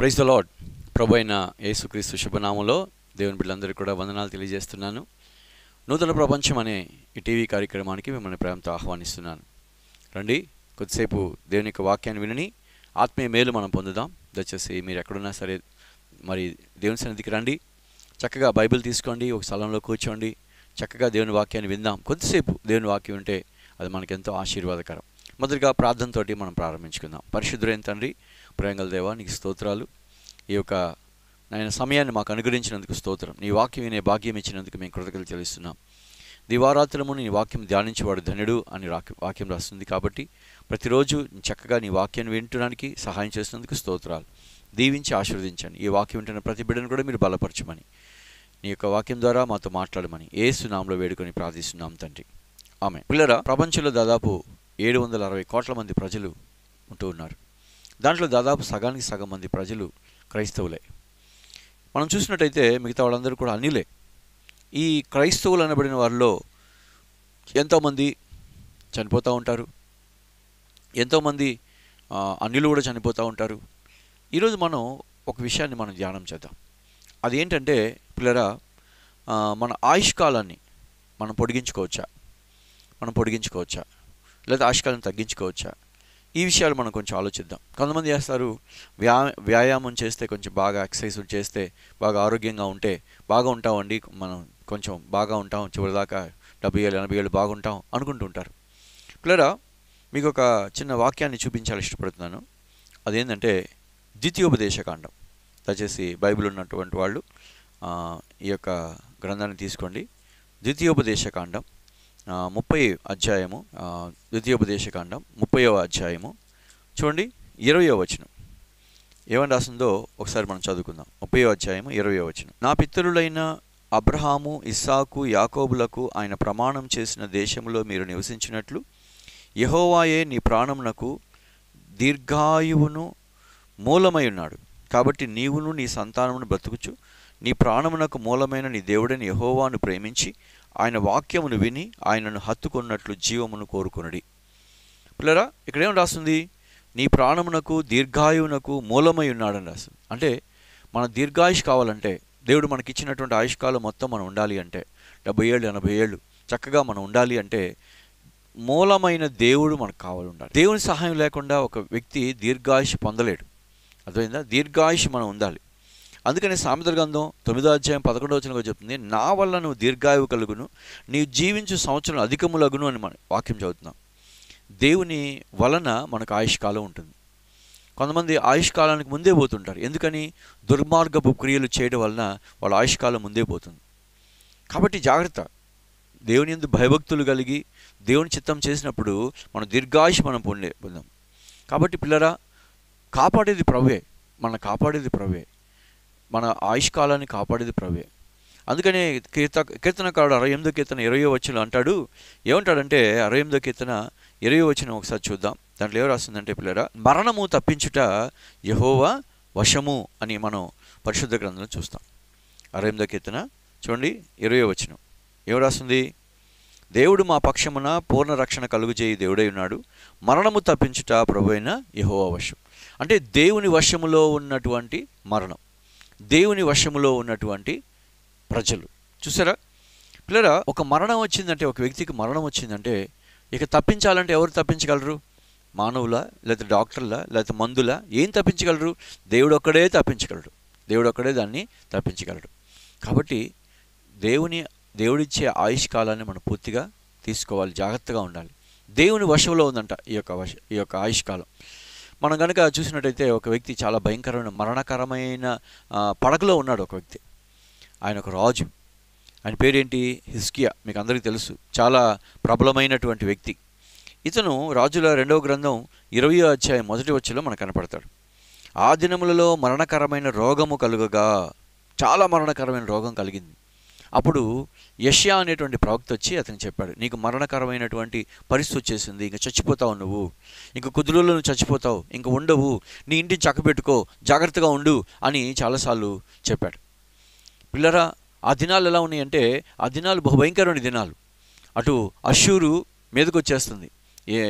Praise the lord. ప్రభు అయిన యేసుక్రీస్తు శుభనామంలో దేవుని బిడ్డలందరికీ కూడా వందనాలు తెలియజేస్తున్నాను. నూతన ప్రపంచం అనే ఈ టీవీ కార్యక్రమానికి మిమ్మల్ని ప్రేమతో ఆహ్వానిస్తున్నాను. రండి, కొద్దిసేపు దేవుని యొక్క వాక్యాన్ని విని ఆత్మీయ మేలు మనం పొందుదాం. దయచేసి మీరు ఎక్కడున్నా సరే మరి దేవుని సన్నిధికి రండి, చక్కగా బైబిల్ తీసుకోండి, ఒక స్థలంలో కూర్చోండి, చక్కగా దేవుని వాక్యాన్ని విందాం. కొద్దిసేపు దేవుని వాక్యం ఉంటే అది మనకెంతో ఆశీర్వాదకరం. మొదటిగా ప్రార్థనతోటి మనం ప్రారంభించుకుందాం. పరిశుద్ధుడైన తండ్రి, ప్రేమగల దేవా, నీకు స్తోత్రాలు. ఈ యొక్క నాయన సమయాన్ని మాకు అనుగ్రహించినందుకు స్తోత్రం. నీ వాక్యం వినే భాగ్యం ఇచ్చినందుకు మేము కృతజ్ఞతలు చెల్లిస్తున్నాం. దివారాత్రము నీ వాక్యం ధ్యానించేవాడు ధన్యుడు అని వాక్యం రాస్తుంది. కాబట్టి ప్రతిరోజు చక్కగా నీ వాక్యాన్ని వింటడానికి సహాయం చేసినందుకు స్తోత్రాలు. దీవించి ఆశీర్వదించండి. ఈ వాక్యం వింటున్న ప్రతి బిడ్డను కూడా మీరు బలపరచమని, నీ యొక్క వాక్యం ద్వారా మాతో మాట్లాడమని యేసు నామములో వేడుకొని ప్రార్థిస్తున్నాం తండ్రి, ఆమేన్. పిల్లరా, ప్రపంచంలో దాదాపు 760 కోట్ల మంది ప్రజలు ఉంటూ ఉన్నారు. దాంట్లో దాదాపు సగానికి సగం మంది ప్రజలు క్రైస్తవులే. మనం చూసినట్టయితే మిగతా వాళ్ళందరూ కూడా అన్యులే. ఈ క్రైస్తవులు అనబడిన వారిలో ఎంతోమంది చనిపోతూ ఉంటారు, ఎంతోమంది అన్యులు కూడా చనిపోతూ ఉంటారు. ఈరోజు మనం ఒక విషయాన్ని మనం ధ్యానం చేద్దాం. అదేంటంటే పిల్లరా, మన ఆయుష్కాలాన్ని మనం పొడిగించుకోవచ్చా లేదా ఆయుష్కాలాన్ని తగ్గించుకోవచ్చా? ఈ విషయాలు మనం కొంచెం ఆలోచిద్దాం. కొంతమంది చేస్తారు, వ్యాయామం చేస్తే, కొంచెం బాగా ఎక్సర్సైజ్ చేస్తే బాగా ఆరోగ్యంగా ఉంటే బాగా ఉంటామండి, మనం కొంచెం బాగా ఉంటాం, చివరిదాకా 70 ఏళ్ళు 80 ఏళ్ళు బాగుంటాం అనుకుంటుంటారు. పిల్లరా, మీకు ఒక చిన్న వాక్యాన్ని చూపించాలని ఇష్టపడుతున్నాను. అదేంటంటే ద్వితీయోపదేశకాండం. దయచేసి బైబిల్ ఉన్నటువంటి వాళ్ళు ఈ యొక్క గ్రంథాన్ని తీసుకోండి. ద్వితీయోపదేశకాండం 30వ అధ్యాయము. ద్వితీయోపదేశకాండం 30వ అధ్యాయము చూడండి, 20వ వచనం ఏమని రాసిందో ఒకసారి మనం చదువుకుందాం. 30వ అధ్యాయము 20వ వచనం. నా పితరులైన అబ్రహాము, ఇస్సాకు, యాకోబులకు ఆయన ప్రమాణం చేసిన దేశంలో మీరు నివసించినట్లు యెహోవాయే నీ ప్రాణమునకు దీర్ఘాయువును మూలమై ఉన్నాడు. కాబట్టి నీవును నీ సంతానమును బ్రతుకుచు నీ ప్రాణమునకు మూలమైన నీ దేవుడైన యెహోవాను ప్రేమించి ఆయన వాక్యమును విని ఆయనను హత్తుకున్నట్లు జీవమును కోరుకొనుడి. పిల్లరా, ఇక్కడేం రాస్తుంది? నీ ప్రాణమునకు దీర్ఘాయువునకు మూలమై ఉన్నాడని రాస్తుంది. అంటే మన దీర్ఘాయుష్ కావాలంటే, దేవుడు మనకిచ్చినటువంటి ఆయుష్కాలం మొత్తం మనం ఉండాలి అంటే, 70 ఏళ్ళు 80 ఏళ్ళు చక్కగా మనం ఉండాలి అంటే మూలమైన దేవుడు మనకు కావాలి ఉండాలి. దేవుని సహాయం లేకుండా ఒక వ్యక్తి దీర్ఘాయుష్ పొందలేడు. అర్థమైందా? దీర్ఘాయుష్ మనం ఉండాలి. అందుకని సామెతల గ్రంథం 9వ అధ్యాయం 11వ వచనంలో చెప్తుంది, నా వల్ల నువ్వు దీర్ఘాయువు కలుగును, నీవు జీవించు సంవత్సరం అధికములగును అని మనం వాక్యం చదువుతున్నాం. దేవుని వలన మనకు ఆయుష్కాలం ఉంటుంది. కొంతమంది ఆయుష్కాలానికి ముందే పోతుంటారు. ఎందుకని? దుర్మార్గపు క్రియలు చేయడం వలన వాళ్ళ ఆయుష్కాలం ముందే పోతుంది. కాబట్టి జాగ్రత్త. దేవుని యందు భయభక్తులు కలిగి దేవుని చిత్తం చేసినప్పుడు మనం దీర్ఘాయుష్ మనం పొందాం. కాబట్టి పిల్లరా, కాపాడేది ప్రభువే, మన కాపాడేది ప్రభువే, మన ఆయుష్కాలాన్ని కాపాడేది ప్రభువే. అందుకనే కీర్తనకారుడు 68వ కీర్తన 20వ వచనంలో అంటాడు, ఏమంటాడంటే 68వ కీర్తన 20వ వచనం ఒకసారి చూద్దాం. దాంట్లో ఏం రాస్తుందంటే పిల్లరా, మరణము తప్పించుట యెహోవా వశము అని మనం పరిశుద్ధ గ్రంథంలో చూస్తాం. 68వ కీర్తన చూడండి 20వ వచనం ఏం రాస్తుంది? దేవుడు మా పక్షమున పూర్ణ రక్షణ కలుగుచేయి దేవుడై ఉన్నాడు, మరణము తప్పించుట ప్రభువైన యెహోవా వశం. అంటే దేవుని వశములో ఉన్నటువంటి మరణం, దేవుని వశములో ఉన్నటువంటి ప్రజలు. చూసారా పిల్లరా, ఒక మరణం వచ్చిందంటే, ఒక వ్యక్తికి మరణం వచ్చిందంటే ఇక తప్పించాలంటే ఎవరు తప్పించగలరు? మానవులా, లేకపోతే డాక్టర్లా, లేకపోతే మందులా? ఏం తప్పించగలరు? దేవుడు ఒక్కడే తప్పించగలడు. దేవుడు ఒక్కడే దాన్ని తప్పించగలడు. కాబట్టి దేవుడిచ్చే ఆయుష్కాలాన్ని మనం పూర్తిగా తీసుకోవాలి, జాగ్రత్తగా ఉండాలి. దేవుని వశంలో ఉందంట ఈ యొక్క ఆయుష్కాలం. మనం కనుక చూసినట్టయితే ఒక వ్యక్తి చాలా భయంకరమైన మరణకరమైన పడకలో ఉన్నాడు. ఒక వ్యక్తి, ఆయన ఒక రాజు. ఆయన పేరేంటి? హిజ్కియా. మీకు అందరికీ తెలుసు, చాలా ప్రబలమైనటువంటి వ్యక్తి. ఇతను రాజుల 2వ గ్రంథం 20వ అధ్యాయం 1వ వచనంలో మనకు కనపడతాడు. ఆ దినములలో మరణకరమైన రోగము కలుగగా, చాలా మరణకరమైన రోగం కలిగింది. అప్పుడు యెషయా అనేటువంటి ప్రవక్త వచ్చి అతనికి చెప్పాడు, నీకు మరణకరమైనటువంటి పరిస్థితి వచ్చేసింది, ఇంక చచ్చిపోతావు, నువ్వు ఇంక కొద్ది రోజుల్లో నువ్వు చచ్చిపోతావు, ఇంక ఉండవు, నీ ఇంటిని చక్కబెట్టుకో, జాగ్రత్తగా ఉండు అని చాలాసార్లు చెప్పాడు. పిల్లరా, ఆ దినాలు ఎలా ఉన్నాయంటే, ఆ దినాలు బహుభయంకరమైన దినాలు. అటు అష్షూరు మీదకి వచ్చేస్తుంది,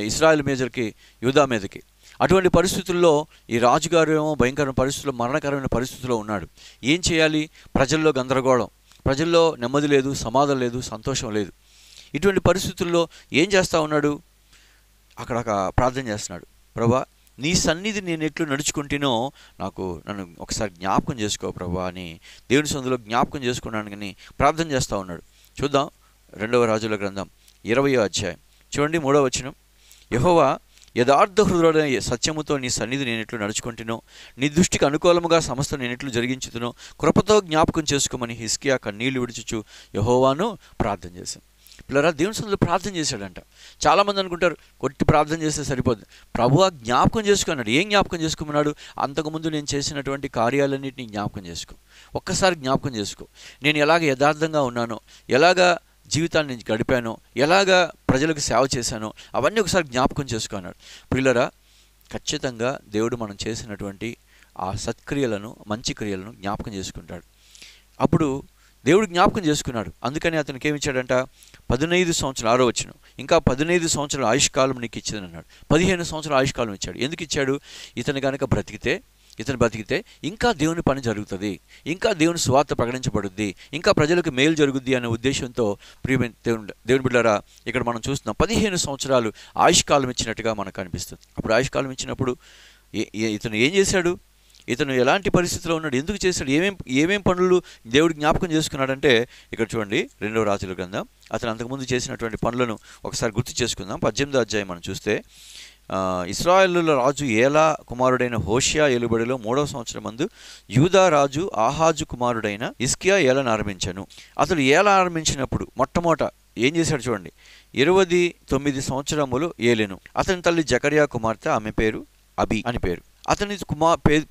ఇస్రాయేల్ మీదకి, యూదా మీదకి. అటువంటి పరిస్థితుల్లో ఈ రాజుగారు ఏమో భయంకరమైన పరిస్థితుల్లో, మరణకరమైన పరిస్థితుల్లో ఉన్నాడు. ఏం చేయాలి? ప్రజల్లో గందరగోళం, ప్రజల్లో నెమ్మది లేదు, సమాధానం లేదు, సంతోషం లేదు. ఇటువంటి పరిస్థితుల్లో ఏం చేస్తూ ఉన్నాడు? అక్కడ ప్రార్థన చేస్తున్నాడు. ప్రభా, నీ సన్నిధి నేను ఎట్లు నడుచుకుంటేనో నన్ను ఒకసారి జ్ఞాపకం చేసుకో ప్రభా అని దేవుని సన్నిధిలో జ్ఞాపకం చేసుకున్నాను కానీ ప్రార్థన చేస్తూ ఉన్నాడు. చూద్దాం 2వ రాజుల గ్రంథం 20వ అధ్యాయం చూడండి 3వ వచనం. యెహోవా, యథార్థ హృదయుడైన సత్యముతో నీ సన్నిధి నేను ఎట్లు నడుచుకుంటునో, నీ దృష్టికి అనుకూలముగా సమస్త నేను ఎట్లు జరిగించుతునో కృపతో జ్ఞాపకం చేసుకోమని హిజ్కియా కన్నీళ్లు విడుచుచు యెహోవాను ప్రార్థన చేశాను. పిల్లరా, దేవుని సన్నిధిలో ప్రార్థన చేశాడంట. చాలామంది అనుకుంటారు కొట్టి ప్రార్థన చేస్తే సరిపోదు. ప్రభువా జ్ఞాపకం చేసుకున్నాడు. ఏం జ్ఞాపకం చేసుకున్నాడు? అంతకుముందు నేను చేసినటువంటి కార్యాలన్నింటినీ జ్ఞాపకం చేసుకో, ఒక్కసారి జ్ఞాపకం చేసుకో. నేను ఎలాగ యథార్థంగా ఉన్నానో, ఎలాగా జీవితాన్ని గడిపానో, ఎలాగా ప్రజలకు సేవ చేశానో అవన్నీ ఒకసారి జ్ఞాపకం చేసుకున్నాడు. పిల్లరా, ఖచ్చితంగా దేవుడు మనం చేసినటువంటి ఆ సత్క్రియలను, మంచి క్రియలను జ్ఞాపకం చేసుకుంటాడు. అప్పుడు దేవుడు జ్ఞాపకం చేసుకున్నాడు. అందుకని అతనికి ఏమిచ్చాడంట? 15 సంవత్సరాలు, 6వ వచనం, ఇంకా 15 సంవత్సరాల ఆయుష్కాలం నీకు ఇచ్చిందన్నాడు. 15 సంవత్సరాల ఆయుష్కాలం ఇచ్చాడు. ఎందుకు ఇచ్చాడు? ఇతను కనుక బతికితే ఇంకా దేవుని పని జరుగుతుంది, ఇంకా దేవుని సువార్త ప్రకటించబడుద్ది, ఇంకా ప్రజలకు మేలు జరుగుద్ది అనే ఉద్దేశంతో ప్రియమైన దేవుని బిడ్డలారా, ఇక్కడ మనం చూస్తున్నాం 15 సంవత్సరాలు ఆయుష్కాలం ఇచ్చినట్టుగా మనకు అనిపిస్తుంది. అప్పుడు ఆయుష్కాలం ఇచ్చినప్పుడు ఇతను ఏం చేశాడు? ఇతను ఎలాంటి పరిస్థితిలో ఉన్నాడు? ఎందుకు చేశాడు? ఏమేం పనులు దేవుడు జ్ఞాపకం చేసుకున్నాడంటే ఇక్కడ చూడండి 2వ రాజుల గ్రంథం. అతను అంతకుముందు చేసినటువంటి పనులను ఒకసారి గుర్తు చేసుకుందాం. 18వ అధ్యాయం మనం చూస్తే, ఇశ్రాయేలుల రాజు ఏలా కుమారుడైన హోషియా ఏలుబడిలో 3వ సంవత్సరం మందు యూదా రాజు ఆహాజు కుమారుడైన హిజ్కియా ఏలను ఆరంభించాను. అతడు ఏలా ఆరంభించినప్పుడు మొట్టమొదట ఏం చేశాడు చూడండి. 29 సంవత్సరములు ఏలెను. అతని తల్లి జకర్యా కుమార్తె, ఆమె పేరు అబి అని పేరు. అతని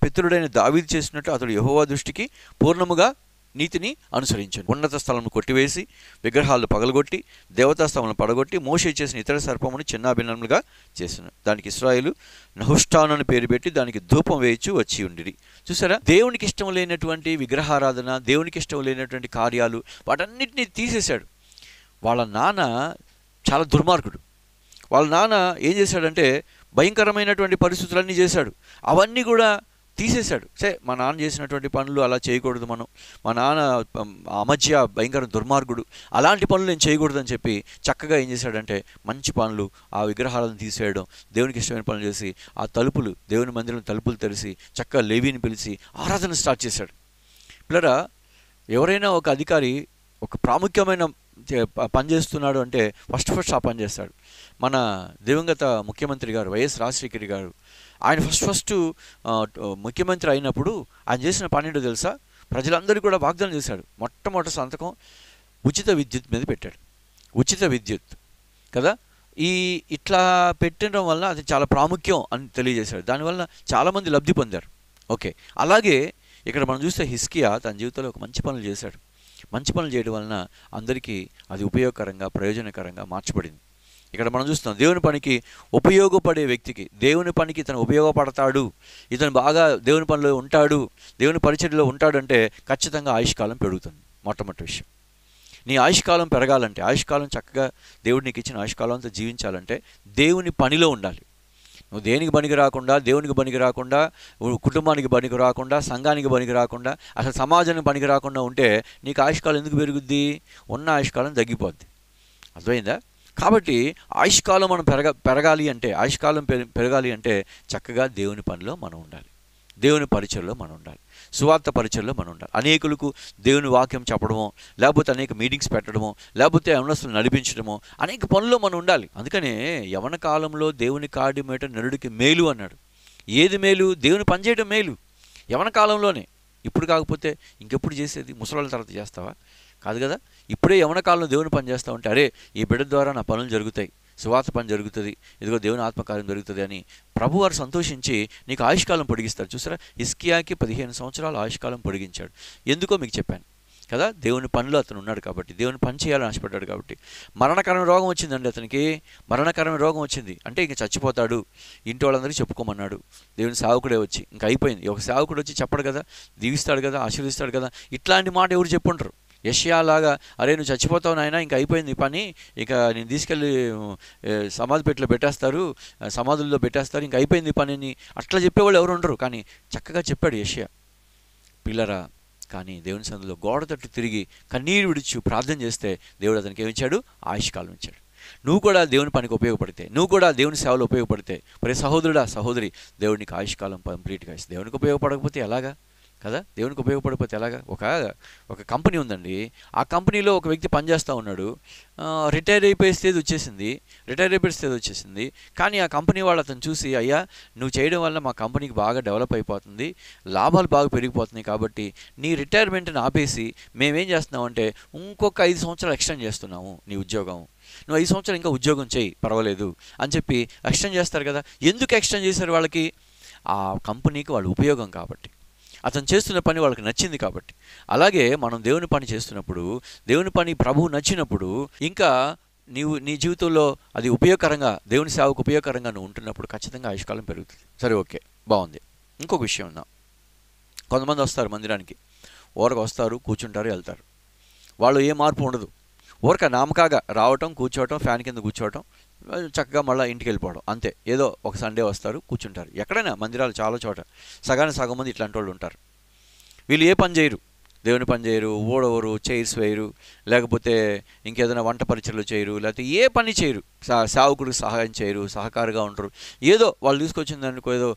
పితరుడైన దావీదు చేసినట్టు అతడు యెహోవా దృష్టికి పూర్ణముగా నీతిని అనుసరించాను. ఉన్నత స్థలమును కొట్టివేసి విగ్రహాలను పగలగొట్టి దేవతా స్థలములను పడగొట్టి మోషే చేసిన ఇతర సర్పమును చిన్నాభిన్నములుగా చేశాను. దానికి ఇశ్రాయేలు నహుష్టాను అని పేరు పెట్టి దానికి ధూపం వేయించు వచ్చి ఉండిరి. చూసారా, దేవునికి ఇష్టం లేనటువంటి విగ్రహారాధన, దేవునికి ఇష్టం లేనటువంటి కార్యాలు, వాటన్నిటినీ తీసేశాడు. వాళ్ళ నాన్న చాలా దుర్మార్గుడు. వాళ్ళ నాన్న ఏం చేశాడంటే భయంకరమైనటువంటి పరిస్థితులన్నీ చేశాడు. అవన్నీ కూడా తీసేశాడు. మా నాన్న చేసినటువంటి పనులు అలా చేయకూడదు, మా నాన్న అమధ్య భయంకర దుర్మార్గుడు, అలాంటి పనులు నేను చేయకూడదని చెప్పి చక్కగా ఏం చేశాడంటే మంచి పనులు, ఆ విగ్రహాలను తీసేయడం, దేవునికి ఇష్టమైన పనులు చేసి ఆ తలుపులు, దేవుని మందిరం తలుపులు తెరిచి చక్కగా లేవీని పిలిచి ఆరాధన స్టార్ట్ చేశాడు. పిల్లరా, ఎవరైనా ఒక అధికారి ఒక ప్రాముఖ్యమైన పని చేస్తున్నాడు అంటే ఫస్ట్ ఆ పని చేస్తాడు. మన దివంగత ముఖ్యమంత్రి గారు వైఎస్ రాజశేఖర్ గారు, ఆయన ఫస్ట్ ముఖ్యమంత్రి అయినప్పుడు ఆయన చేసిన పని ఏంటో తెలుసా? ప్రజలందరికీ కూడా వాగ్దానం చేశాడు. మొట్టమొదటి సంతకం ఉచిత విద్యుత్ మీద పెట్టాడు. ఉచిత విద్యుత్ కదా, ఇట్లా పెట్టడం వల్ల అది చాలా ప్రాముఖ్యం అని తెలియజేశాడు. దానివల్ల చాలామంది లబ్ధి పొందారు. ఓకే, అలాగే ఇక్కడ మనం చూస్తే హిజ్కియా తన జీవితంలో ఒక మంచి పనులు చేశాడు. మంచి పనులు చేయడం వలన అందరికీ అది ఉపయోగకరంగా, ప్రయోజనకరంగా మార్చబడింది. ఇక్కడ మనం చూస్తున్నాం దేవుని పనికి ఉపయోగపడే వ్యక్తికి, దేవుని పనికి ఇతను ఉపయోగపడతాడు, ఇతను బాగా దేవుని పనిలో ఉంటాడు, దేవుని పరిచర్యలో ఉంటాడంటే ఖచ్చితంగా ఆయుష్కాలం పెరుగుతుంది. మొట్టమొదటి విషయం, నీ ఆయుష్కాలం పెరగాలంటే, ఆయుష్కాలం చక్కగా దేవుడు నీకు ఇచ్చిన ఆయుష్కాలం అంతా జీవించాలంటే దేవుని పనిలో ఉండాలి. నువ్వు దేనికి పనికి రాకుండా, దేవునికి పనికి రాకుండా, కుటుంబానికి పనికి రాకుండా, సంఘానికి పనికి రాకుండా, అసలు సమాజానికి పనికి రాకుండా ఉంటే నీకు ఆయుష్కాలం ఎందుకు పెరుగుద్ది? ఉన్న ఆయుష్కాలం తగ్గిపోద్ది. అర్థమైందా? కాబట్టి ఆయుష్కాలం మనం పెరగాలి అంటే, ఆయుష్కాలం పెరగాలి అంటే చక్కగా దేవుని పనిలో మనం ఉండాలి, దేవుని పరిచర్లో మనం ఉండాలి, సువార్త పరిచర్లో మనం ఉండాలి. అనేకులకు దేవుని వాక్యం చెప్పడమో, లేకపోతే అనేక మీటింగ్స్ పెట్టడమో, లేకపోతే యవనస్తులు నడిపించడమో, అనేక పనుల్లో మనం ఉండాలి. అందుకనే యవన కాలంలో దేవుని కాడి మేట నరుడికి మేలు అన్నాడు. ఏది మేలు? దేవుని పని చేయడం మేలు యవన కాలంలోనే. ఇప్పుడు కాకపోతే ఇంకెప్పుడు చేసేది? ముసలాళ్ళ తర్వాత చేస్తావా? కాదు కదా. ఇప్పుడే యవన కాలంలో దేవుని పని చేస్తూ ఉంటే, అరే ఈ బిడ్డ ద్వారా నా పనులు జరుగుతాయి, సువార్త పని జరుగుతుంది, ఇదిగో దేవుని ఆత్మకార్యం జరుగుతుంది అని ప్రభువారు సంతోషించి నీకు ఆయుష్కాలం పొడిగిస్తారు. చూసారా, హిజ్కియాకి 15 సంవత్సరాలు ఆయుష్కాలం పొడిగించాడు. ఎందుకో మీకు చెప్పాను కదా, దేవుని పనిలో అతను ఉన్నాడు కాబట్టి, దేవుని పని చేయాలని ఆశపడ్డాడు కాబట్టి. మరణకరమైన రోగం వచ్చిందండి అతనికి. మరణకరమైన రోగం వచ్చింది అంటే ఇంక చచ్చిపోతాడు, ఇంటి వాళ్ళందరికీ చెప్పుకోమన్నాడు. దేవుని సేవకుడే వచ్చి ఇంక అయిపోయింది. ఒక సేవకుడు వచ్చి చెప్పడు కదా, దీవిస్తాడు కదా, ఆశీర్వదిస్తాడు కదా, ఇట్లాంటి మాట ఎవరు చెప్పుంటారు? యెషయా లాగా అరే నువ్వు చచ్చిపోతావు నాయనా, ఇంకా అయిపోయింది ఈ పని, ఇక నేను తీసుకెళ్ళి సమాధి పెట్టిలో పెట్టేస్తారు, సమాధుల్లో పెట్టేస్తారు, ఇంకా అయిపోయింది ఈ పని అని అట్లా చెప్పేవాళ్ళు ఎవరు ఉండరు. కానీ చక్కగా చెప్పాడు యెషయా పిల్లరా. కానీ దేవుని సన్నిధిలో గోడ తట్టు తిరిగి కన్నీరు విడిచి ప్రార్థన చేస్తే దేవుడు అతనికి ఏమిచ్చాడు? ఆయుష్కాలం ఇచ్చాడు. నువ్వు కూడా దేవుని పనికి ఉపయోగపడితే, నువ్వు కూడా దేవుని సేవలో ఉపయోగపడితే, మరి సహోదరుడా సహోదరి, దేవునికి ఆయుష్కాలం కంప్లీట్గా ఇస్తుంది. దేవునికి ఉపయోగపడకపోతే ఎలాగా కదా? దేవునికి ఉపయోగపడకపోతే ఎలాగా? ఒక కంపెనీ ఉందండి. ఆ కంపెనీలో ఒక వ్యక్తి పనిచేస్తూ ఉన్నాడు. రిటైర్ అయిపోయే స్టేజ్ వచ్చేసింది. కానీ ఆ కంపెనీ వాళ్ళు అతను చూసి, అయ్యా నువ్వు చేయడం వల్ల మా కంపెనీకి బాగా డెవలప్ అయిపోతుంది, లాభాలు బాగా పెరిగిపోతున్నాయి, కాబట్టి నీ రిటైర్మెంట్ని ఆపేసి మేమేం చేస్తున్నామంటే ఇంకొక 5 సంవత్సరాలు ఎక్స్టెండ్ చేస్తున్నాము నీ ఉద్యోగం, నువ్వు 5 సంవత్సరాలు ఇంకా ఉద్యోగం చేయి పర్వాలేదు అని చెప్పి ఎక్స్టెండ్ చేస్తారు కదా. ఎందుకు ఎక్స్టెండ్ చేశారు? వాళ్ళకి ఆ కంపెనీకి వాళ్ళు ఉపయోగం కాబట్టి, అతను చేస్తున్న పని వాళ్ళకి నచ్చింది కాబట్టి. అలాగే మనం దేవుని పని చేస్తున్నప్పుడు, దేవుని పని ప్రభువు నచ్చినప్పుడు, ఇంకా నీ జీవితంలో అది ఉపయోగకరంగా, దేవుని సేవకు ఉపయోగకరంగా నువ్వు ఉంటున్నప్పుడు ఖచ్చితంగా ఆయుష్కాలం పెరుగుతుంది. సరే, ఓకే, బాగుంది. ఇంకొక విషయం ఉందా, కొంతమంది వస్తారు మందిరానికి, ఊరకు వస్తారు, కూర్చుంటారు, వెళ్తారు. వాళ్ళు ఏ మార్పు ఉండదు, ఊరక నామకాగా రావటం, కూర్చోవటం, ఫ్యాన్ కింద కూర్చోవటం, చక్కగా మళ్ళీ ఇంటికి వెళ్ళిపోవడం, అంతే. ఏదో ఒక సండే వస్తారు, కూర్చుంటారు. ఎక్కడైనా మందిరాలు చాలా చోట సగం మంది ఇట్లాంటి వాళ్ళు ఉంటారు. వీళ్ళు ఏ పని చేయరు, దేవుని పని చేయరు, ఊడవరు, చైర్స్ వేయరు, లేకపోతే ఇంకేదైనా వంట పరిచయలు చేయరు, లేకపోతే ఏ పని చేయరు, సేవకుడికి సహాయం చేయరు, సహకారిగా ఉంటారు. ఏదో వాళ్ళు తీసుకొచ్చిన దానికి ఏదో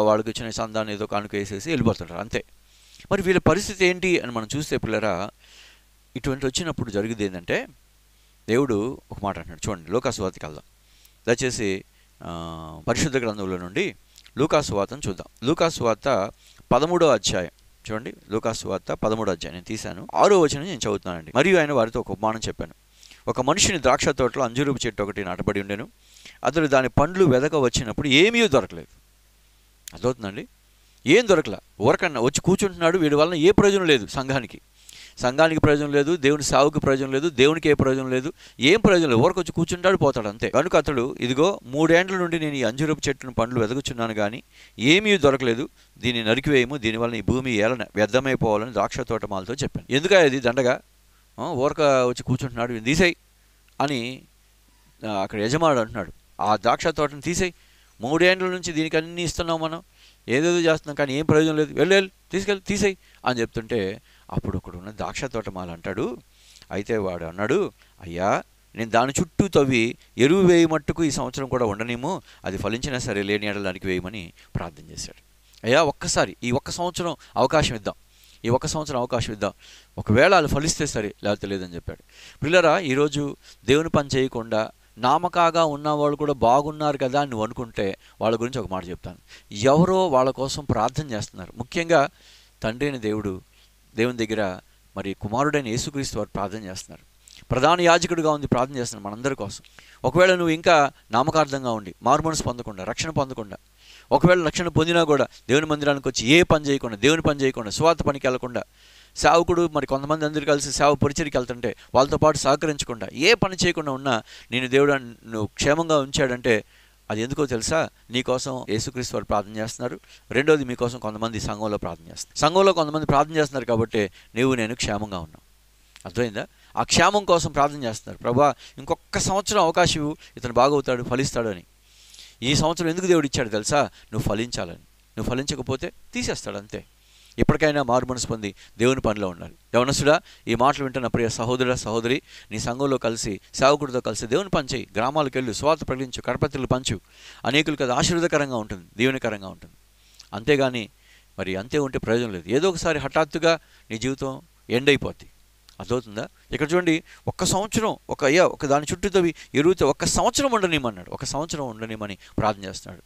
వాళ్ళకి వచ్చిన సందాన్ని ఏదో కానుక వేసేసి వెళ్ళిపోతుంటారు, అంతే. మరి వీళ్ళ పరిస్థితి ఏంటి అని మనం చూస్తే పిల్లరా, ఇటువంటి వచ్చినప్పుడు జరిగేది ఏంటంటే, దేవుడు ఒక మాట అంటున్నాడు. చూడండి, లూకాసు వార్తకి వెళ్దాం దయచేసి. పరిశుద్ధ గ్రంథంలో నుండి లూకాసు వార్తను చూద్దాం. లూకాసు వార్త 13వ అధ్యాయం చూడండి. లూకాసు వార్త 13వ అధ్యాయం నేను తీశాను, 6వ వచనం నేను చదువుతున్నానండి. మరియు ఆయన వారితో ఒక ఉపమానం చెప్పాను. ఒక మనిషిని ద్రాక్ష తోటలో అంజూరపు చెట్టు ఒకటి నాటబడి ఉండెను. అతడు దాని పండ్లు వెదక వచ్చినప్పుడు ఏమీ దొరకలేదు. అదవుతుందండి, ఏం దొరకలా, ఊరకన్నా వచ్చి కూర్చుంటున్నాడు. వీడి వలన ఏ ప్రయోజనం లేదు, సంఘానికి ప్రయోజనం లేదు, దేవుని సేవకు ప్రయోజనం లేదు, దేవునికి ఏ ప్రయోజనం లేదు, ఏం ప్రయోజనం లేదు, ఊరకు వచ్చి కూర్చుంటాడు, పోతాడు, అంతే. కనుక అతడు, ఇదిగో 3 ఏండ్ల నుండి నేను ఈ అంజూరపు చెట్టును పండ్లు వెదకుచున్నాను, కానీ ఏమీ దొరకలేదు, దీన్ని నరికివేయము, దీనివల్ల ఈ భూమి ఏలన వ్యర్థమైపోవాలని ద్రాక్ష తోటమాలతో చెప్పాను. ఎందుక ఇది దండగా, ఊరక వచ్చి కూర్చుంటున్నాడు, తీసేయి అని అక్కడ యజమానుడు అంటున్నాడు. ఆ ద్రాక్ష తోటను తీసేయి, 3 ఏండ్ల నుంచి దీనికి అన్నీ ఇస్తున్నాం, మనం ఏదేదో చేస్తున్నాం, కానీ ఏం ప్రయోజనం లేదు, వెళ్ళు తీసేయి అని చెప్తుంటే, అప్పుడు ఒకడున్న ద్రాక్ష తోటమాల అంటాడు, అయితే వాడు అన్నాడు, అయ్యా నేను దాని చుట్టూ తవ్వి ఎరువు వేయి మట్టుకు ఈ సంవత్సరం కూడా ఉండనేమో, అది ఫలించినా సరే లేని ఎడల దానికి వేయమని ప్రార్థన చేశాడు. అయ్యా ఒక్కసారి ఈ ఒక్క సంవత్సరం అవకాశం ఇద్దాం, ఒకవేళ అది ఫలిస్తే సరే, లేకపోతే లేదని చెప్పాడు. పిల్లరా, ఈరోజు దేవుని పని చేయకుండా నామకాగా ఉన్నవాళ్ళు కూడా బాగున్నారు కదా అని నువ్వు అనుకుంటే, వాళ్ళ గురించి ఒక మాట చెప్తాను. ఎవరో వాళ్ళ కోసం ప్రార్థన చేస్తున్నారు. ముఖ్యంగా తండ్రి అయిన దేవుని దగ్గర మరి కుమారుడైన యేసుక్రీస్తు వారు ప్రార్థన చేస్తున్నారు. ప్రధాన యాజకుడిగా ఉంది ప్రార్థన చేస్తున్నారు మనందరి కోసం. ఒకవేళ నువ్వు ఇంకా నామకార్థంగా ఉండి మారుమనసు పొందకుండా, రక్షణ పొందకుండా, ఒకవేళ రక్షణ పొందినా కూడా దేవుని మందిరానికి వచ్చి ఏ పని చేయకుండా, దేవుని పని చేయకుండా, సువార్త పనికి వెళ్లకుండా, సేవకుడు మరి కొంతమంది అందరూ కలిసి సేవ పరిచర్యకి వెళ్తుంటే వాళ్ళతో పాటు సహకరించకుండా, ఏ పని చేయకుండా ఉన్నా నేను దేవుడు నువ్వు క్షేమంగా ఉంచాడంటే అది ఎందుకో తెలుసా? నీకోసం యేసుక్రీస్తు వారు ప్రార్థన చేస్తున్నారు. రెండోది, మీకోసం కొంతమంది సంఘంలో ప్రార్థన చేస్తున్నారు. సంఘంలో కొంతమంది ప్రార్థన చేస్తున్నారు కాబట్టి నేను క్షేమంగా ఉన్నాను. అర్థమైందా? ఆ క్షేమం కోసం ప్రార్థన చేస్తున్నారు. ప్రభువా ఇంకొక సంవత్సరం అవకాశం ఇతను బాగవుతాడు, ఫలిస్తాడు అని. ఈ సంవత్సరం ఎందుకు దేవుడు ఇచ్చాడు తెలుసా? నువ్వు ఫలించాలని. నువ్వు ఫలించకపోతే తీసేస్తాడు, అంతే. ఇప్పటికైనా మారు మనసు పొంది దేవుని పనిలో ఉండాలి. యవనస్తుడా, ఈ మాటలు వింటున్న ప్రియ సహోదరుడా సహోదరి, నీ సంఘంలో కలిసి సేవకుడితో కలిసి దేవుని పని చేయి. గ్రామాలకు వెళ్ళు, స్వార్థ ప్రకటించు, కరపత్రులు పంచు. అనేకులకు అది ఆశీర్వాదకరంగా ఉంటుంది, దీవెనకరంగా ఉంటుంది. అంతేగాని మరి అంతే ఉంటే ప్రయోజనం లేదు. ఏదో ఒకసారి హఠాత్తుగా నీ జీవితం ఎండ్ అయిపోద్ది. అర్థమవుతుందా? ఇక్కడ చూడండి, ఒక్క సంవత్సరం ఒక దాని చుట్టూతో ఎరుగుతే ఒక్క సంవత్సరం ఉండనిమన్నాడు. ఒక సంవత్సరం ఉండనిమని ప్రార్థన చేస్తున్నాడు.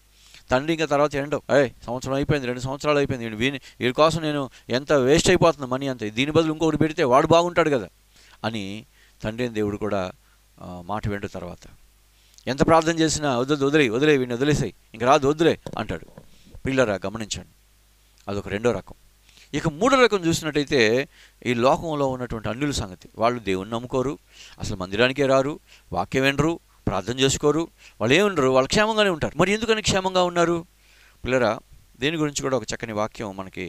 తండ్రి ఇంకా తర్వాత ఎండవు, సంవత్సరం అయిపోయింది, 2 సంవత్సరాలు అయిపోయింది, వీడి కోసం నేను ఎంత వేస్ట్ అయిపోతుంది మనీ అంత, దీని బదులు ఇంకొకటి పెడితే వాడు బాగుంటాడు కదా అని తండ్రి దేవుడు కూడా మాట వింటు తర్వాత ఎంత ప్రార్థన చేసినా వదిలే వీడిని వదిలేసాయి, ఇంక రాదు వదిలే అంటాడు. పిల్లరా గమనించండి, అదొక రెండో రకం. ఇక మూడో రకం చూసినట్టయితే ఈ లోకంలో ఉన్నటువంటి అన్యుల సంగతి. వాళ్ళు దేవుణ్ణి నమ్ముకోరు, అసలు మందిరానికే రారు, వాక్యం వినరు, ప్రార్థన చేసుకోరు, వాళ్ళు ఏముండరు, వాళ్ళు క్షేమంగానే ఉంటారు. మరి ఎందుకని క్షేమంగా ఉన్నారు? పిల్లరా, దేని గురించి కూడా ఒక చక్కని వాక్యం మనకి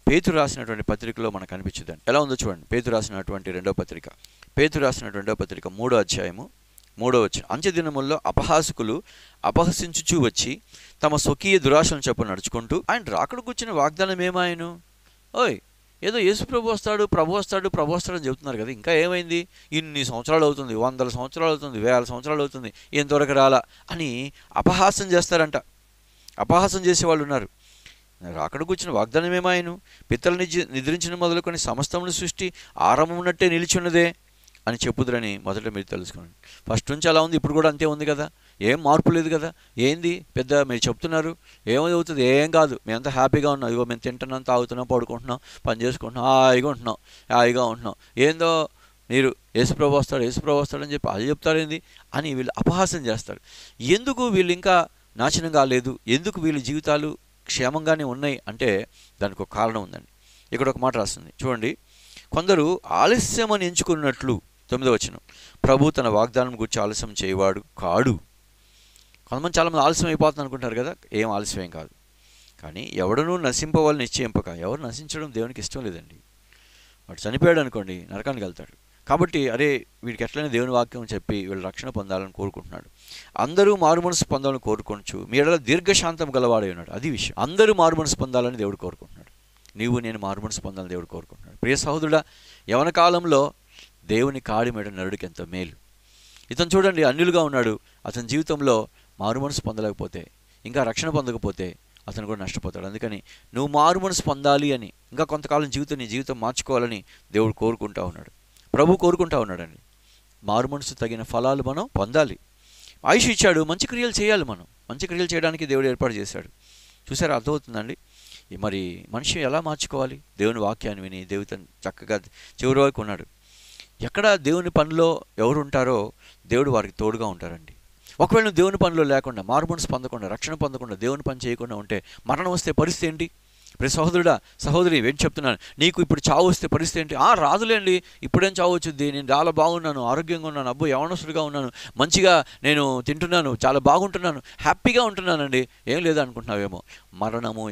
పేతురు రాసినటువంటి పత్రికలో మనకు కనిపించుదండి. ఎలా ఉందో చూడండి. పేతురు రాసినటువంటి రెండవ పత్రిక 3వ అధ్యాయము 3వ వచనం. అంత్య దినముల్లో అపహాసకులు అపహసించుచూ వచ్చి తమ స్వకీయ దురాశలను చొప్పున నడుచుకుంటూ ఆయన రాకడ కూర్చున్న వాగ్దానం ఏమాయను? ఓయ్, ఏదో యేసు ప్రభు వస్తాడు అని చెబుతున్నారు కదా, ఇంకా ఏమైంది? ఇన్ని సంవత్సరాలు అవుతుంది, 100 సంవత్సరాలు అవుతుంది, 1000 సంవత్సరాలు అవుతుంది, ఎంతవరకు రాలా అని అపహాసం చేస్తారంట. అపహాసం చేసేవాళ్ళు ఉన్నారు. రాకడ కూర్చున్న వాగ్దానం ఏమాయను? పితరులు నిద్రించిన మొదలుకొని సమస్తమును సృష్టి ఆరంభం ఉన్నట్టే నిలిచున్నదే అని చెప్పుదురని మొదట మీరు తెలుసుకోండి. ఫస్ట్ నుంచి అలా ఉంది, ఇప్పుడు కూడా అంతే ఉంది కదా, ఏం మార్పు లేదు కదా. ఏంది పెద్ద మీరు చెప్తున్నారు, ఏమవుతుంది? ఏం కాదు, మేమంతా హ్యాపీగా ఉన్నాం, ఇగో మేము తింటున్నాం, తాగుతున్నాం, పడుకుంటున్నాం, పని చేసుకుంటున్నాం, హాయిగా ఉంటున్నాం. ఏందో మీరు యేసుప్రభు వస్తాడు అని చెప్పి అది చెప్తారేంది అని వీళ్ళు అపహాసం చేస్తారు. ఎందుకు వీళ్ళు ఇంకా నాశనం కాలేదు, ఎందుకు వీళ్ళ జీవితాలు క్షేమంగానే ఉన్నాయి అంటే దానికి ఒక కారణం ఉందండి. ఇక్కడ ఒక మాట రాస్తుంది చూడండి. కొందరు ఆలస్యమని ఎంచుకున్నట్లు 9వ వచనం, ప్రభు తన వాగ్దానం గురించి ఆలస్యం చేయవాడు కాడు. కొంతమంది చాలామంది ఆలస్యం అయిపోతుంది అనుకుంటారు కదా, ఏం ఆలస్యం కాదు. కానీ ఎవడనూ నశింపవాలని నిశ్చయింపక, ఎవరు నశించడం దేవునికి ఇష్టం లేదండి. వాడు చనిపోయాడు అనుకోండి, నరకానికి వెళ్తాడు. కాబట్టి అరే వీడికి ఎట్లయినా దేవుని వాక్యం చెప్పి వీళ్ళు రక్షణ పొందాలని కోరుకుంటున్నాడు. అందరూ మారుమనసు పొందాలని కోరుకోవచ్చు, మీ ఎడల దీర్ఘశాంతం గలవాడై ఉన్నాడు. అది విషయం. అందరూ మారుమనసు పొందాలని దేవుడు కోరుకుంటున్నాడు. నీవు నేను మారుమనసు పొందాలని దేవుడు కోరుకుంటున్నాడు. ప్రియ సహోదరుడా, యవన కాలంలో దేవుని కాడి మీద నరుడికి ఎంత మేలు. ఇతను చూడండి, అన్యులుగా ఉన్నాడు. అతని జీవితంలో మారుమనసు పొందలేకపోతే, ఇంకా రక్షణ పొందకపోతే అతను కూడా నష్టపోతాడు. అందుకని నువ్వు మారుమనసు పొందాలి అని, ఇంకా కొంతకాలం నీ జీవితం మార్చుకోవాలని దేవుడు కోరుకుంటా ఉన్నాడు. ప్రభు కోరుకుంటా ఉన్నాడండి. మారుమనసు తగిన ఫలాలు మనం పొందాలి. ఆయుష్ ఇచ్చాడు, మంచి క్రియలు చేయాలి. మనం మంచి క్రియలు చేయడానికి దేవుడు ఏర్పాటు చేశాడు. చూసారా, అర్థమవుతుందండి. మరి మనిషి ఎలా మార్చుకోవాలి? దేవుని వాక్యాన్ని విని దేవుని చక్కగా చివరి వరకు ఉన్నాడు. ఎక్కడ దేవుని పనిలో ఎవరు ఉంటారో దేవుడు వారికి తోడుగా ఉంటారండి. ఒకవేళ నువ్వు దేవుని పనిలో లేకుండా, మారుమనసు పొందకుండా, రక్షణ పొందకుండా, దేవుని పని చేయకుండా ఉంటే మరణం వస్తే పరిస్థితి ఏంటి? ప్రతి సహోదరుడా, సహోదరి, ఏం చెప్తున్నాను, నీకు ఇప్పుడు చావు వస్తే పరిస్థితి ఏంటి? రాదులేండి, ఇప్పుడేం చావు వచ్చింది, నేను చాలా బాగున్నాను, ఆరోగ్యంగా ఉన్నాను, అబ్బో యవనస్తుడిగా ఉన్నాను, మంచిగా నేను తింటున్నాను, చాలా బాగుంటున్నాను, హ్యాపీగా ఉంటున్నానండి, ఏం లేదు అనుకుంటున్నావేమో. మరణము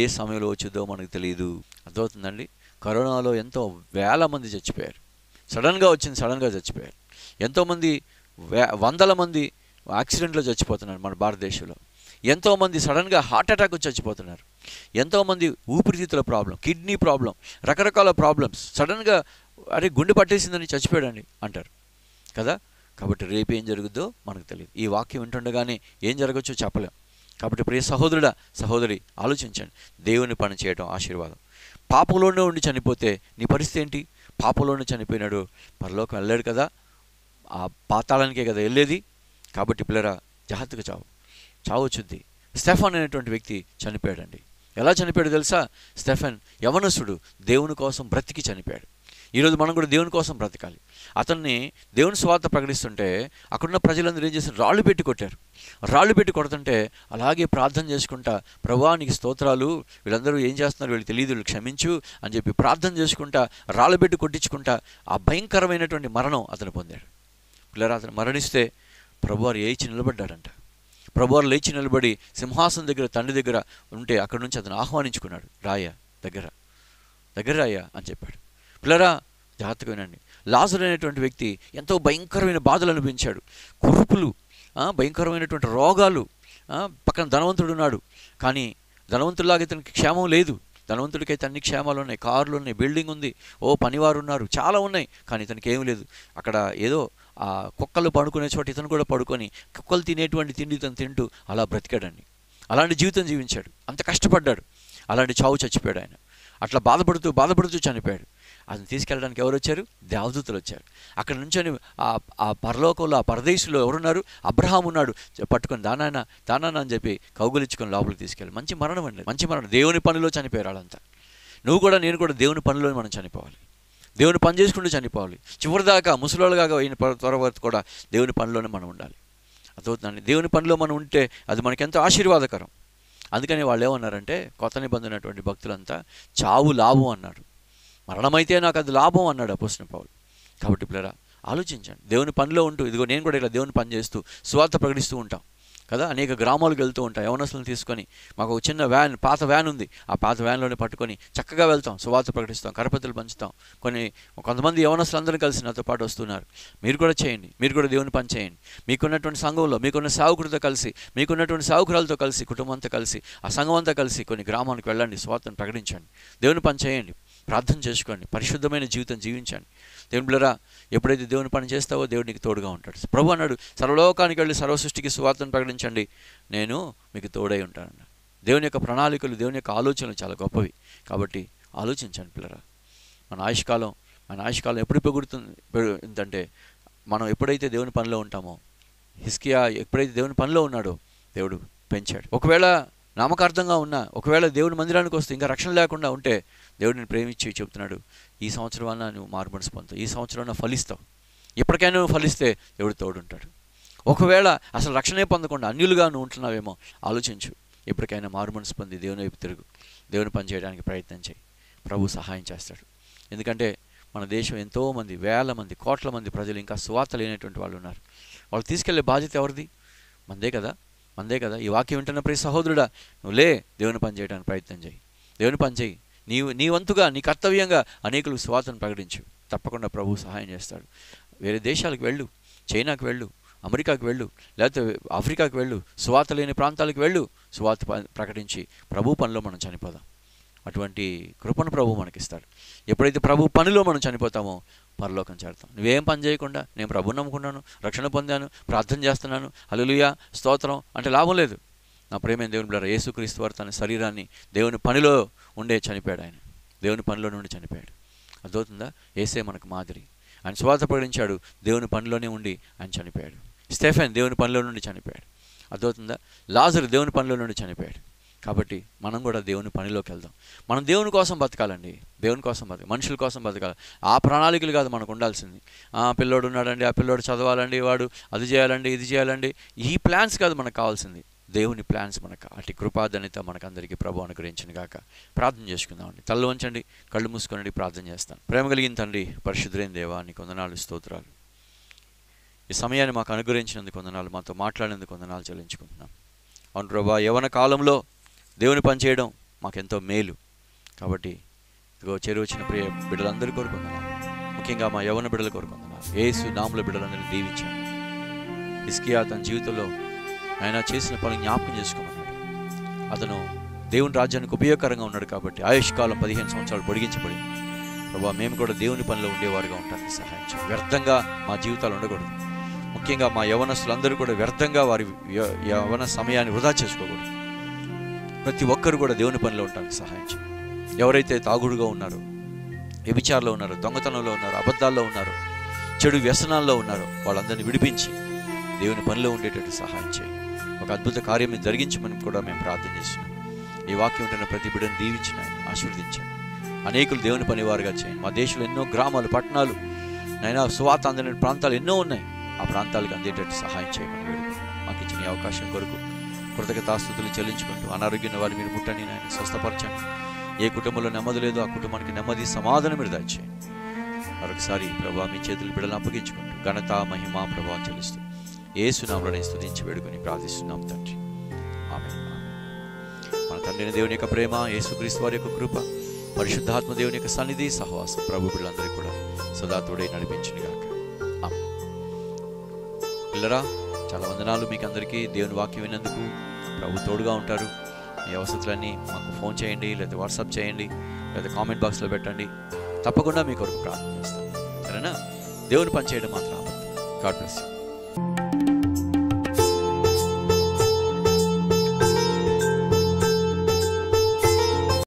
ఏ సమయంలో వచ్చిందో మనకు తెలియదు. అర్థమవుతుందండి. కరోనాలో ఎంతో వేల మంది చచ్చిపోయారు. సడన్గా వచ్చింది, సడన్గా చచ్చిపోయారు. ఎంతోమంది వందల మంది యాక్సిడెంట్లో చచ్చిపోతున్నారు మన భారతదేశంలో. ఎంతోమంది సడన్గా హార్ట్ అటాక్ వచ్చి చచ్చిపోతున్నారు. ఎంతోమంది ఊపిరితిత్తుల ప్రాబ్లం, కిడ్నీ ప్రాబ్లం, రకరకాల ప్రాబ్లమ్స్. సడన్గా అరే గుండె పట్టేసిందని చచ్చిపోయాడండి అంటారు కదా. కాబట్టి రేపు ఏం జరుగుద్దో మనకు తెలియదు. ఈ వాక్యం వింటుండగానే ఏం జరగచ్చో చెప్పలేం. కాబట్టి ప్రియ సహోదరుడా, సహోదరి, ఆలోచించండి. దేవుని పని చేయడం ఆశీర్వాదం. పాపంలోనే ఉండి చనిపోతే నీ పరిస్థితి ఏంటి? పాపంలోనే చనిపోయినాడు, పరలోకం వెళ్ళాడు కదా, ఆ పాతాళానికే కదా వెళ్ళేది. కాబట్టి పిల్లరా, జాగ్రత్తగా చావు వచ్చుద్ది. స్టెఫన్ అనేటువంటి వ్యక్తి చనిపోయాడండి. ఎలా చనిపోయాడు తెలుసా? స్టెఫన్ యవనస్తుడు, దేవుని కోసం బ్రతికి చనిపోయాడు. ఈరోజు మనం కూడా దేవుని కోసం బ్రతకాలి. అతన్ని దేవుని స్వార్థ ప్రకటిస్తుంటే అక్కడున్న ప్రజలందరూ ఏం చేశారు? రాళ్ళు పెట్టి కొట్టారు. రాళ్ళు పెట్టి కొడుతుంటే అలాగే ప్రార్థన చేసుకుంటా, ప్రభువా నీకు స్తోత్రాలు, వీళ్ళందరూ ఏం చేస్తున్నారు, వీళ్ళకి తెలియదు, వీళ్ళు క్షమించు అని చెప్పి ప్రార్థన చేసుకుంటా, రాళ్ళు పెట్టి కొట్టించుకుంటా ఆ భయంకరమైనటువంటి మరణం అతను పొందాడు. పిల్లరా, అతను మరణిస్తే ప్రభువారు లేచి నిలబడ్డాడంట. ప్రభువారు లేచి నిలబడి సింహాసనం దగ్గర, తండ్రి దగ్గర ఉంటే అక్కడి నుంచి అతను ఆహ్వానించుకున్నాడు. రాయ్యా, దగ్గర రాయ్యా అని చెప్పాడు. పిల్లరా, జాగ్రత్తగా వినండి. లాజరు అనేటువంటి వ్యక్తి ఎంతో భయంకరమైన బాధలు అనిపించాడు. కురుపులు, భయంకరమైనటువంటి రోగాలు. పక్కన ధనవంతుడు ఉన్నాడు, కానీ ధనవంతుడిలాగా ఇతనికి క్షేమం లేదు. ధనవంతుడికైతే అన్ని క్షేమాలు ఉన్నాయి, కార్లు ఉన్నాయి, బిల్డింగ్ ఉంది, పనివారు ఉన్నారు, చాలా ఉన్నాయి. కానీ ఇతనికి ఏం లేదు. అక్కడ ఏదో కుక్కలు పడుకునే చోట ఇతను కూడా పడుకొని కుక్కలు తినేటువంటి తిండి ఇతను తింటూ అలా బ్రతికాడండి. అలాంటి జీవితం జీవించాడు, అంత కష్టపడ్డాడు. అలాంటి చావు చచ్చిపోయాడు ఆయన. అట్లా బాధపడుతూ చనిపోయాడు. అతను తీసుకెళ్ళడానికి ఎవరు వచ్చారు? దేవదూతలు వచ్చారు. అక్కడ నుంచొని ఆ పరలోకంలో, ఆ పరదేశంలో ఎవరున్నారు? అబ్రహాం ఉన్నాడు. పట్టుకొని దానాన్న అని చెప్పి కౌగులించుకొని లోపలికి తీసుకెళ్ళి మంచి మరణం అండి, మంచి మరణం. దేవుని పనిలో చనిపోయారు వాళ్ళంతా. నువ్వు కూడా, నేను కూడా దేవుని పనిలో మనం చనిపోవాలి. దేవుని పని చేసుకుంటూ చనిపోవాలి. చివరిదాకా ముసలోళ్ళగా అయిన త్వరవరకు కూడా దేవుని పనిలోనే మనం ఉండాలి. అర్థమవుతుందండి. దేవుని పనిలో మనం ఉంటే అది మనకెంతో ఆశీర్వాదకరం. అందుకని వాళ్ళు ఏమన్నారంటే, కొత్త నిబంధన ఉన్నటువంటి భక్తులంతా చావు లాభం అన్నారు. మరణమైతే నాకు అది లాభం అన్నాడు అపోస్తలుడైన పౌలు. కాబట్టి పిల్లరా, ఆలోచించండి. దేవుని పనిలో ఉంటూ, ఇదిగో నేను కూడా ఇలా దేవుని పని చేస్తూ సువార్త ప్రకటిస్తూ ఉంటాం. కదా. అనేక గ్రామాలకు వెళ్తూ ఉంటాం యవనస్తులను తీసుకొని. మాకు ఒక చిన్న వ్యాన్, పాత వ్యాన్ ఉంది. ఆ పాత వ్యాన్లోనే పట్టుకొని చక్కగా వెళ్తాం, సువార్త ప్రకటిస్తాం, కరపత్రులు పంచుతాం. కొంతమంది యవనస్తులందరూ కలిసి నాతో పాటు వస్తున్నారు. మీరు కూడా చేయండి, మీరు కూడా దేవుని పని చేయండి. మీకున్నటువంటి సంఘంలో మీకున్న సేవకుడితో కలిసి, మీకున్నటువంటి సేవకురాలతో కలిసి, కుటుంబం అంతా కలిసి, ఆ సంఘం అంతా కలిసి కొన్ని గ్రామాలకు వెళ్ళండి, సువార్తను ప్రకటించండి, దేవుని పని చేయండి, ప్రార్థన చేసుకోండి, పరిశుద్ధమైన జీవితం జీవించండి. దేవుని బిడ్డలారా, ఎప్పుడైతే దేవుని పని చేస్తావో దేవుడు నీకు తోడుగా ఉంటాడు. ప్రభు అన్నాడు, సర్వలోకానికి వెళ్ళి సర్వసృష్టికి సువార్తను ప్రకటించండి, నేను మీకు తోడై ఉంటానన్న. దేవుని యొక్క ప్రణాళికలు, దేవుని యొక్క ఆలోచనలు చాలా గొప్పవి. కాబట్టి ఆలోచించండి పిల్లరా. మన ఆయుష్కాలం ఎప్పుడు పెరుగుతుందంటే మనం ఎప్పుడైతే దేవుని పనిలో ఉంటామో. హిజ్కియా ఎప్పుడైతే దేవుని పనిలో ఉన్నాడో దేవుడు పెంచాడు. ఒకవేళ నామకార్థంగా ఉన్నా, ఒకవేళ దేవుని మందిరానికి వస్తే ఇంకా రక్షణ లేకుండా ఉంటే దేవుడిని ప్రేమించి చెప్తున్నాడు, ఈ సంవత్సరం అన్నా నువ్వు మారుమనసు పొందుతావు, ఈ సంవత్సరం అన్నా ఫలిస్తావు, ఎప్పటికైనా నువ్వు ఫలిస్తే దేవుడు తోడుంటాడు. ఒకవేళ అసలు రక్షణే పొందకుండా అన్యులుగా నువ్వు ఉంటున్నావేమో, ఆలోచించు, ఎప్పటికైనా మారుమనసు పొంది దేవుని వైపు తిరుగు, దేవుని పని చేయడానికి ప్రయత్నం చేయి, ప్రభు సహాయం చేస్తాడు. ఎందుకంటే మన దేశం ఎంతోమంది, వేల మంది, కోట్ల మంది ప్రజలు ఇంకా సువార్త లేనటువంటి వాళ్ళు ఉన్నారు. వాళ్ళు తీసుకెళ్లే బాధ్యత ఎవరిది? మందే కదా. ఈ వాక్యం వింటున్న ప్రియ సహోదరుడా, నువ్వు లే, దేవుని పని చేయడానికి ప్రయత్నం చేయి, దేవుని పని చేయి. నీ వంతుగా, నీ కర్తవ్యంగా అనేకులకు సువార్తను ప్రకటించు. తప్పకుండా ప్రభు సహాయం చేస్తాడు. వేరే దేశాలకు వెళ్ళు, చైనాకు వెళ్ళు, అమెరికాకు వెళ్ళు, లేకపోతే ఆఫ్రికాకు వెళ్ళు, సువార్త లేని ప్రాంతాలకు వెళ్ళు, సువార్త ప్రకటించి ప్రభు పనిలో మనం చనిపోదాం. అటువంటి కృపను ప్రభు మనకిస్తాడు. ఎప్పుడైతే ప్రభు పనిలో మనం చనిపోతామో పరలోకం చేరుతాం. నువ్వేం పని చేయకుండా, నేను ప్రభుని నమ్ముకున్నాను, రక్షణ పొందాను, ప్రార్థన చేస్తున్నాను, హల్లెలూయా స్తోత్రం అంటే లాభం లేదు. నా ప్రేమైన దేవుని బిడ్డలారా, యేసుక్రీస్తు వారు తన శరీరాన్ని దేవుని పనిలో ఉండే చనిపోయాడు. ఆయన దేవుని పనిలో నుండి చనిపోయాడు. అర్థమవుతుందా? యేసే మనకు మాదిరి. ఆయన సువార్త ప్రకటించాడు, దేవుని పనిలోనే ఉండి ఆయన చనిపోయాడు. స్టెఫెన్ దేవుని పనిలో నుండి చనిపోయాడు. అర్థమవుతుందా? లాజరు దేవుని పనిలో నుండి చనిపోయాడు. కాబట్టి మనం కూడా దేవుని పనిలోకి వెళ్దాం. మనం దేవుని కోసం బతకాలండి, దేవుని కోసం బతకాలి, మనుషుల కోసం బతకాలి. ఆ ప్రణాళికలు కాదు మనకు ఉండాల్సింది. పిల్లోడు ఉన్నాడండి, ఆ పిల్లోడు చదవాలండి, వాడు అది చేయాలండి, ఇది చేయాలండి, ఈ ప్లాన్స్ కాదు మనకు కావాల్సింది, దేవుని ప్లాన్స్ మనకు. అటు కృపాధనిత మనకందరికీ ప్రభు అనుగ్రహించిన గాక. ప్రార్థన చేసుకుందామండి. తల్లు వంచండి, కళ్ళు మూసుకొనండి, ప్రార్థన చేస్తాను. ప్రేమ కలిగిన తండ్రి, పరిశుద్ధులైన దేవా, నీకు వందనాలు, స్తోత్రాలు. ఈ సమయాన్ని మాకు అనుగ్రహించినందుకు వందనాలు, మాతో మాట్లాడినందుకు వందనాలు చెల్లించుకుంటున్నాం. అవును ప్రభా, యవ్వన కాలంలో దేవుని పని చేయడం మాకెంతో మేలు. కాబట్టి ఇదిగో చేరువచ్చిన ప్రియ బిడ్డలందరూ కోరుకుంటున్నాను, ముఖ్యంగా మా యవ్వన బిడ్డలు కోరుకుంటున్నాను. యేసు నామములో బిడ్డలందరినీ దీవించాను. హిజ్కియా తన జీవితంలో ఆయన చేసిన పని జ్ఞాపకం చేసుకోమన్నాడు. అతను దేవుని రాజ్యానికి ఉపయోగకరంగా ఉన్నాడు కాబట్టి ఆయుష్కాలం 15 సంవత్సరాలు పొడిగించబడింది. ప్రభా, మేము కూడా దేవుని పనిలో ఉండేవారుగా ఉండడానికి సహాయం చేయండి. వ్యర్థంగా మా జీవితాలు ఉండకూడదు. ముఖ్యంగా మా యవనస్తులందరూ కూడా వ్యర్థంగా వారి యవన సమయాన్ని వృధా చేసుకోకూడదు. ప్రతి ఒక్కరు కూడా దేవుని పనిలో ఉండడానికి సహాయం చేయండి. ఎవరైతే తాగుడుగా ఉన్నారో, వ్యభిచారంలో ఉన్నారో, దొంగతనంలో ఉన్నారో, అబద్ధాల్లో ఉన్నారో, చెడు వ్యసనాల్లో ఉన్నారో వాళ్ళందరినీ విడిపించి దేవుని పనిలో ఉండేటట్టు సహాయం చేయండి. ఒక అద్భుత కార్యం జరిగించమని కూడా మేము ప్రార్థన చేస్తున్నాం. ఈ వాక్యం ఉంటున్న ప్రతి బిడ్డను దీవించిన ఆయన ఆశీర్వదించండి. అనేకులు దేవుని పనివారుగా చేయండి. మా దేశంలో ఎన్నో గ్రామాలు, పట్టణాలు, నైనా సువార్త అందిన ప్రాంతాలు ఎన్నో ఉన్నాయి. ఆ ప్రాంతాలకు అందేటట్టు సహాయం చేయమని వేడుకుంటున్నాం. మాకు ఇచ్చిన ఈ అవకాశం కొరకు కృతజ్ఞతాస్తుతులు చెల్లించుకుంటూ అనారోగ్యం వారిని మీరు ముట్టండి, నాయన స్వస్థపరచండి. ఏ కుటుంబంలో నెమ్మది లేదో ఆ కుటుంబానికి నెమ్మది, సమాధానం మీరు దయచేయండి. మరొకసారి ప్రభా, మీ చేతులు బిడ్డలను అప్పగించుకుంటూ ఘనత, మహిమ, ప్రభావం చెల్లిస్తూ యేసు నామములో స్తుతించి వేడుకొని ప్రార్థిస్తున్నాం తండ్రి. ఆమేన్. మన తండ్రి దేవుని యొక్క ప్రేమ, యేసుక్రీస్తు వారి యొక్క కృప, పరిశుద్ధాత్మ దేవుని యొక్క సన్నిధి, సహవాసం ప్రభు బిడ్డలందరికీ కూడా సదా తోడై నడిపించునుగాక. ఆమేన్. పిల్లరా, చాలా వందనాలు మీకు అందరికీ. దేవుని వాక్యం విన్నందుకు ప్రభు తోడుగా ఉంటారు. మీ అవసరాలన్నీ మాకు ఫోన్ చేయండి, లేదా వాట్సాప్ చేయండి, లేదా కామెంట్ బాక్స్లో పెట్టండి. తప్పకుండా మీ కొరకు ప్రార్థన చేస్తాం. సరేనా? దేవుని పని చేయడం మాత్రం ఆపద్దు. God bless you.